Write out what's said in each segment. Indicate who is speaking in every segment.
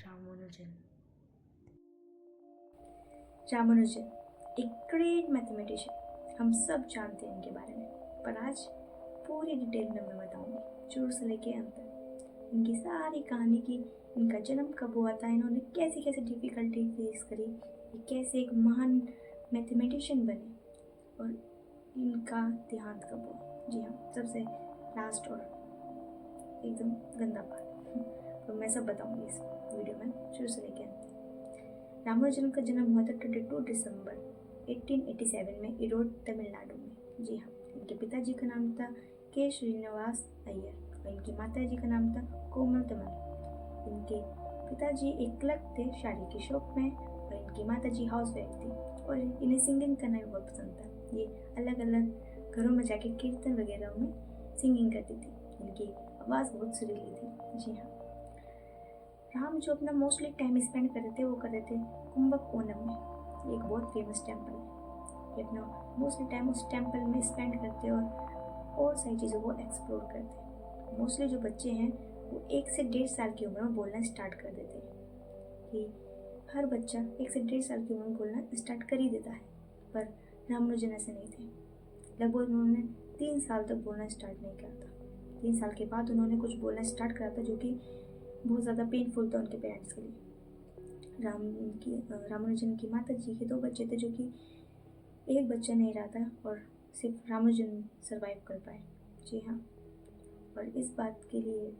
Speaker 1: रामानुजन। रामानुजन एक great mathematician, हम सब जानते हैं इनके बारे में, पर आज पूरी डिटेल में मैं बताऊंगी शुरू से लेके अंत तक। इनकी सारी कहानी की, इनका जन्म कब हुआ था, इन्होंने कैसी कैसी डिफ़िकल्टी फेस करी, ये कैसे एक महान मैथमेटिशियन बने और इनका देहांत कब हुआ। जी हाँ, सबसे लास्ट और एकदम गंदा पार्ट तो मैं सब बताऊंगी इस वीडियो में शुरू से लेके अंत तक। रामानुजन का जन्म हुआ था 22 दिसंबर 1887 में इरोड, तमिलनाडु में। जी हाँ, इनके पिताजी का नाम था के श्रीनिवास अय्यर और इनकी माताजी का नाम था कोमल तमन। इनके पिताजी एक क्लर्क थे शादी के शौक में और इनकी माताजी हाउसवाइफ थी और इन्हें सिंगिंग करना भी बहुत पसंद था। ये अलग अलग घरों में जाके कीर्तन वगैरह में सिंगिंग करती थी। इनकी आवाज़ बहुत सुरीली थी। जी हाँ, राम जो अपना मोस्टली टाइम स्पेंड कर रहे थे वो कर रहे थे कुंभकोणम में, एक बहुत फेमस टेम्पल है। ये अपना मोस्टली टाइम उस टेम्पल में स्पेंड करते और सारी चीज़ों को एक्सप्लोर करते। मोस्टली जो बच्चे हैं वो 1 से 1.5 साल की उम्र में बोलना स्टार्ट कर देते हैं कि हर बच्चा 1 से 1.5 साल की उम्र में बोलना स्टार्ट कर ही देता है, पर रामानुजन ऐसे नहीं थे। लगभग उन्होंने 3 साल तक बोलना स्टार्ट नहीं किया था। 3 साल के बाद उन्होंने कुछ बोलना स्टार्ट करा था जो कि बहुत ज़्यादा पेनफुल था उनके पेरेंट्स के लिए। रामानुजन की माता जी के 2 बच्चे थे, जो कि एक बच्चा नहीं रहा था और सिर्फ रामानुजन सरवाइव कर पाए। जी हाँ, और इस बात के लिए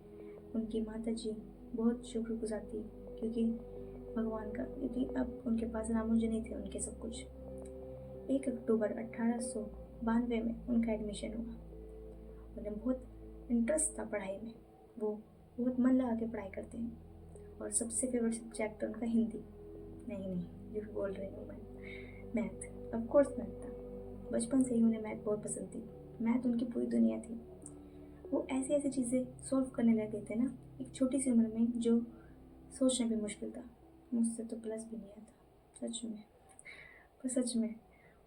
Speaker 1: उनकी माता जी बहुत शुक्रगुजार थी क्योंकि भगवान का, क्योंकि अब उनके पास रामानुजन ही थे उनके सब कुछ। 1 अक्टूबर 1892 में उनका एडमिशन हुआ। उन्हें बहुत इंटरेस्ट था पढ़ाई में, वो बहुत मन लगा के पढ़ाई करते हैं और सबसे फेवरेट सब्जेक्ट था उनका हिंदी। नहीं, जो बोल रही हूँ मैं, मैथ। ऑफ कोर्स मैथ था, बचपन से ही उन्हें मैथ बहुत पसंद थी। मैथ उनकी पूरी दुनिया थी। वो ऐसी ऐसी चीज़ें सॉल्व करने लगे थे ना एक छोटी सी उम्र में, जो सोचना भी मुश्किल था। मुझसे तो प्लस भी नहीं आता सच में, पर सच में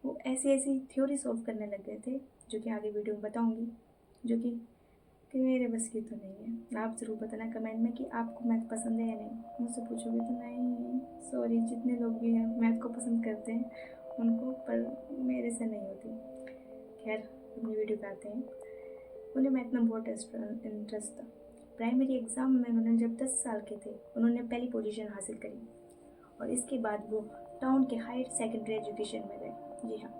Speaker 1: वो ऐसी ऐसी थ्योरी सॉल्व करने लग गए थे जो कि आगे वीडियो में बताऊँगी, जो कि मेरे बस की तो नहीं है। आप ज़रूर बताना कमेंट में कि आपको मैथ पसंद है या नहीं। मुझसे पूछोगे तो नहीं, सॉरी, जितने लोग भी हैं मैथ को पसंद करते हैं उनको, पर मेरे से नहीं होती। खैर, अपनी वीडियो पे आते हैं। उन्हें मैथ में बहुत इंटरेस्ट था। प्राइमरी एग्ज़ाम में उन्होंने जब 10 साल के थे उन्होंने पहली पोजीशन हासिल करी और इसके बाद वो टाउन के हायर सेकेंडरी एजुकेशन में गए। जी हाँ,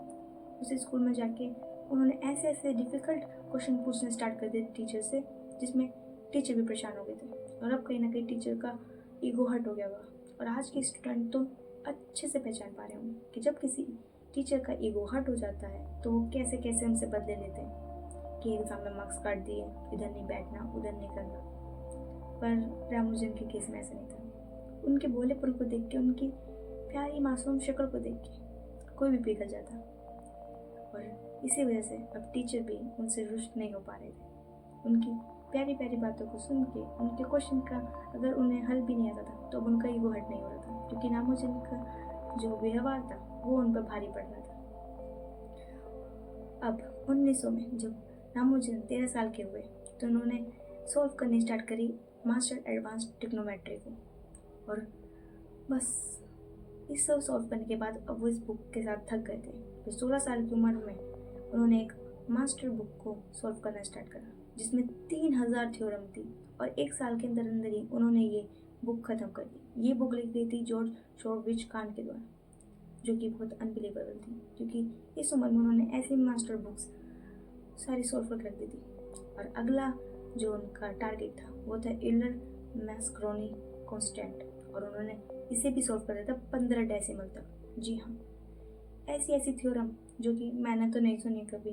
Speaker 1: उस स्कूल में जाके उन्होंने ऐसे ऐसे डिफ़िकल्ट क्वेश्चन पूछने स्टार्ट कर दिए टीचर से, जिसमें टीचर भी परेशान हो गए थे। और अब कहीं ना कहीं टीचर का ईगो हर्ट हो गया होगा और आज के स्टूडेंट तो अच्छे से पहचान पा रहे होंगे कि जब किसी टीचर का ईगो हर्ट हो जाता है तो वो कैसे कैसे उनसे बदले लेते हैं कि एग्ज़ाम में मार्क्स काट दिए, इधर नहीं बैठना, उधर नहीं करना। पर रामानुजन के केस में ऐसा नहीं था। उनके भोलेपन को देख के, उनकी प्यारी मासूम शक्ल को देख के कोई भी पिघल जाता और इसी वजह से अब टीचर भी उनसे रुष्ट नहीं हो पा रहे थे। उनकी प्यारी प्यारी बातों को सुन के, उनके क्वेश्चन का अगर उन्हें हल भी नहीं आता था तो अब उनका ईगो हर्ट नहीं हो रहा था, क्योंकि रामानुजन का जो व्यवहार था वो उन पर भारी पड़ रहा था। अब 1900 में जब रामानुजन 13 साल के हुए तो उन्होंने सॉल्व करनी स्टार्ट करी मास्टर एडवांस ट्रिग्नोमेट्री को, और बस इस सब सॉल्व करने के बाद अब वो इस बुक के साथ थक गए थे। फिर 16 साल की उम्र में उन्होंने एक मास्टर बुक को सॉल्व करना स्टार्ट करा जिसमें 3000 थ्योरम थी और 1 साल के अंदर अंदर ही उन्होंने ये बुक ख़त्म कर दी। ये बुक लिखी गई थी जॉर्ज शॉर्विच कान के द्वारा, जो कि बहुत अनबिलीवेबल थी क्योंकि इस उम्र में उन्होंने ऐसी मास्टर बुक्स सारी सॉल्व कर दी थी। और अगला जो उनका टारगेट था वो था इलर मैस्क्रोनी कॉन्स्टेंट, और उन्होंने इसे भी सॉल्व कर दिया था 15 डेसिमल तक। जी हाँ, ऐसी ऐसी थ्योरम जो कि मैंने तो नहीं सुनी कभी,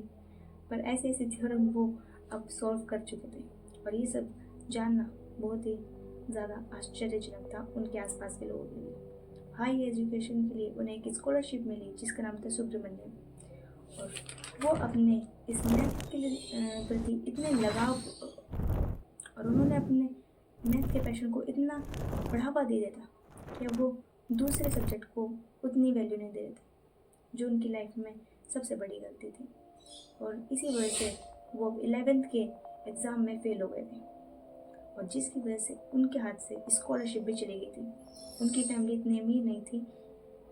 Speaker 1: पर ऐसी ऐसी थ्योरम वो अब सॉल्व कर चुके थे। और ये सब जानना बहुत ही ज़्यादा आश्चर्यजनक था उनके आसपास के लोगों के लिए। हाई एजुकेशन के लिए उन्हें एक स्कॉलरशिप मिली जिसका नाम था सुब्रमण्यम, और वो अपने इस मैथ के प्रति इतने लगाव और उन्होंने अपने मैथ के पैशन को इतना बढ़ावा दे दिया था कि अब वो दूसरे सब्जेक्ट को उतनी वैल्यू नहीं दे रहे थे, जो उनकी लाइफ में सबसे बड़ी गलती थी। और इसी वजह से वो 11th के एग्ज़ाम में फ़ेल हो गए थे और जिसकी वजह से उनके हाथ से स्कॉलरशिप भी चली गई थी। उनकी फैमिली इतनी अमीर नहीं थी,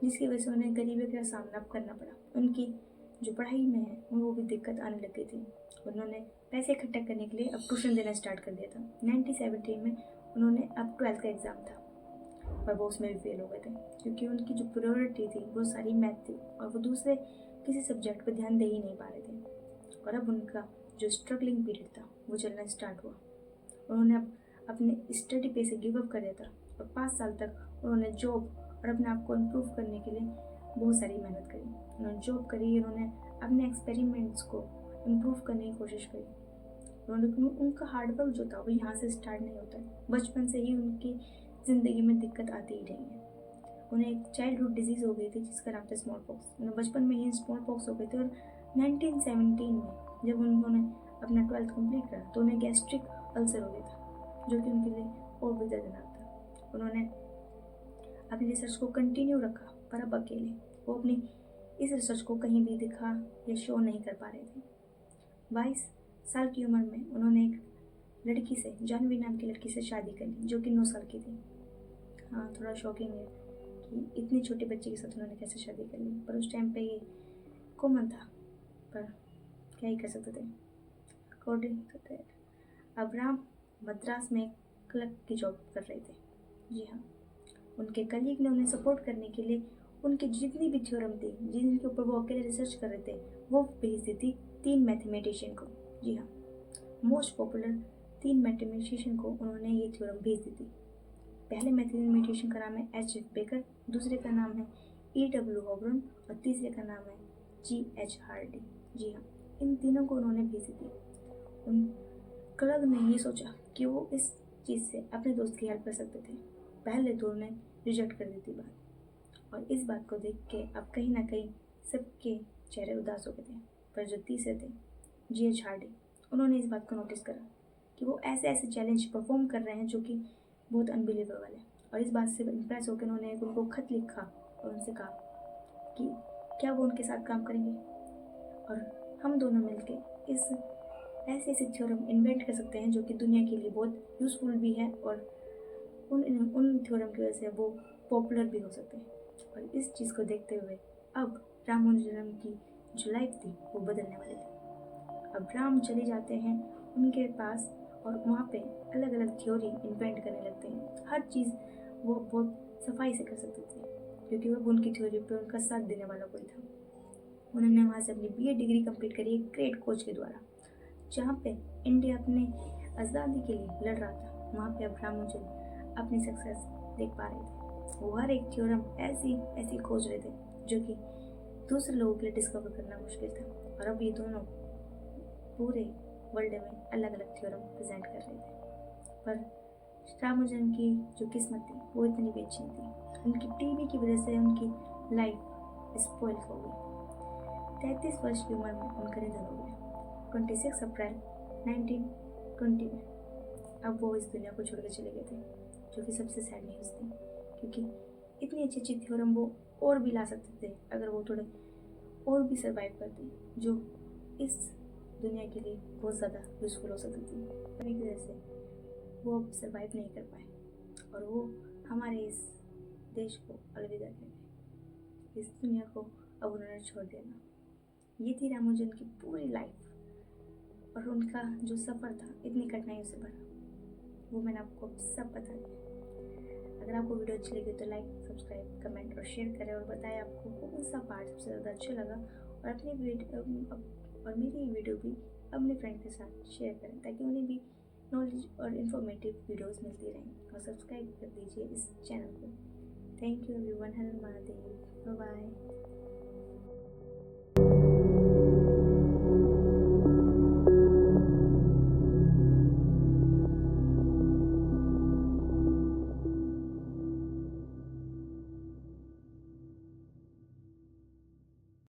Speaker 1: जिसकी वजह से उन्हें गरीबी का सामना करना पड़ा। उनकी जो पढ़ाई में है वो भी दिक्कत आने लग गई थी। उन्होंने पैसे इकट्ठा करने के लिए अब ट्यूशन देना स्टार्ट कर दिया था। 1917 में उन्होंने अब 12th का एग्ज़ाम था, पर वो उसमें भी फेल हो गए थे, क्योंकि उनकी जो प्रायोरिटी थी वो सारी मैथ थी और वो दूसरे किसी सब्जेक्ट पर ध्यान दे ही नहीं पा रहे थे। और अब उनका जो स्ट्रगलिंग पीरियड था वो चलना स्टार्ट हुआ। उन्होंने अब अपने स्टडी पे से गिव अप कर दिया था और 5 साल तक उन्होंने जॉब और अपने आप को इम्प्रूव करने के लिए बहुत सारी मेहनत करी। उन्होंने जॉब करी, उन्होंने अपने एक्सपेरिमेंट्स को इम्प्रूव करने की कोशिश करी। उन्होंने उनका हार्डवर्क जो था वो यहाँ से स्टार्ट नहीं होता है, बचपन से ही उनकी ज़िंदगी में दिक्कत आती ही रही है। उन्हें एक चाइल्डहुड डिजीज़ हो गई थी जिसका नाम था स्मॉल पॉक्स। उन्हें बचपन में ही स्मॉल पॉक्स हो गए थे और 1917 में जब उन्होंने अपना 12th कंप्लीट करा तो उन्हें गैस्ट्रिक अल्सर हो गया था, जो कि उनके लिए और भी दर्दनाक था। उन्होंने अपनी रिसर्च को कंटिन्यू रखा, पर अब अकेले वो अपनी इस रिसर्च को कहीं भी दिखा या शो नहीं कर पा रहे थे। 22 साल की उम्र में उन्होंने एक लड़की से, जानवी नाम की लड़की से शादी कर ली, जो कि 9 साल की थी। हाँ, थोड़ा शॉकिंग है कि इतनी छोटे बच्चे के साथ उन्होंने कैसे शादी कर ली, पर उस टाइम पे ये कॉमन था, पर क्या ही कर सकते थे। According to that Abraham Madras में क्लर्क की जॉब कर रहे थे। जी हाँ, उनके कलीग ने उन्हें सपोर्ट करने के लिए उनकी जितनी भी थ्योरम थी जिनके ऊपर वो अकेले रिसर्च कर रहे थे वो भेज दी थी 3 मैथमेटिशियन को। जी हाँ, मोस्ट पॉपुलर 3 मैथमेटिशियन को उन्होंने ये थ्योरम भेज दी थी। पहले मैथमेटिशियन का नाम है H.F. बेकर, दूसरे का नाम है E.W. हॉबर्न और तीसरे का नाम है G.H. हार्डी। जी हाँ, इन तीनों को उन्होंने भेजी थी। उन क्लर्क ने ये सोचा कि वो इस चीज़ से अपने दोस्त की हेल्प कर सकते थे। पहले तो उन्हें रिजेक्ट कर दी थी बात, और इस बात को देख के अब कहीं ना कहीं सबके चेहरे उदास हो गए थे। पर जो तीसरे थे G.H. हार्डी, उन्होंने इस बात को नोटिस करा कि वो ऐसे ऐसे चैलेंज परफॉर्म कर रहे हैं जो कि बहुत अनबिलीवेबल है, और इस बात से इम्प्रेस होकर उन्होंने उनको खत लिखा और उनसे कहा कि क्या वो उनके साथ काम करेंगे और हम दोनों मिलके इस ऐसे ऐसे थ्योरम इन्वेंट कर सकते हैं जो कि दुनिया के लिए बहुत यूज़फुल भी है और उन थ्योरम की वजह से वो पॉपुलर भी हो सकते हैं। और इस चीज़ को देखते हुए अब रामानुजन की जो लाइफ थी वो बदलने वाली थी। अब राम चले जाते हैं उनके पास और वहाँ पे अलग अलग थ्योरी इन्वेंट करने लगते हैं। हर चीज़ वो बहुत सफाई से कर सकते थे, क्योंकि वो उनकी थ्योरी पे उनका साथ देने वाला कोई था। उन्होंने वहाँ से अपनी BA डिग्री कंप्लीट करी एक ग्रेट कोच के द्वारा। जहाँ पे इंडिया अपने आज़ादी के लिए लड़ रहा था, वहाँ पे अब रामानुजन अपनी सक्सेस देख पा रहे थे। वो हर एक थ्योरम ऐसी खोज रहे थे जो कि दूसरे लोगों के लिए डिस्कवर करना मुश्किल था। और अब ये दोनों पूरे वर्ल्ड में अलग अलग थ्योरम प्रेजेंट कर रहे थे। पर रामानुजन की जो किस्मत थी वो इतनी भी अच्छी थी। उनकी टीवी की वजह से उनकी लाइफ स्पॉइल हो गई। 33 वर्ष की उम्र में उनका निधन हो गया 26 अप्रैल 1920 में। अब वो इस दुनिया को छोड़ के चले गए थे, जो कि सबसे सैड न्यूज़ थी, क्योंकि इतनी अच्छी अच्छी थ्योरम वो और भी ला सकते थे अगर वो थोड़े और भी सर्वाइव करते, जो इस दुनिया के लिए बहुत ज़्यादा यूज़फुल हो सकती थी। उन्हीं की वजह से वो अब सर्वाइव नहीं कर पाए और वो हमारे इस देश को अलविदा कह गए। इस दुनिया को अब उन्होंने छोड़ देना। ये थी रामानुजन की पूरी लाइफ और उनका जो सफ़र था इतनी कठिनाइयों से भरा, वो मैंने आपको सब बता दिया। अगर आपको वीडियो अच्छी लगी तो लाइक, सब्सक्राइब, कमेंट और शेयर करें और बताएं आपको कौन सा पार्ट सबसे ज़्यादा अच्छा लगा, और अपनी मेरी वीडियो भी अपने फ्रेंड के साथ शेयर करें ताकि उन्हें भी नॉलेज और इन्फॉर्मेटिव वीडियोस मिलती रहें। और सब्सक्राइब कर दीजिए इस चैनल को। Thank you everyone. हर महादेव। Bye bye.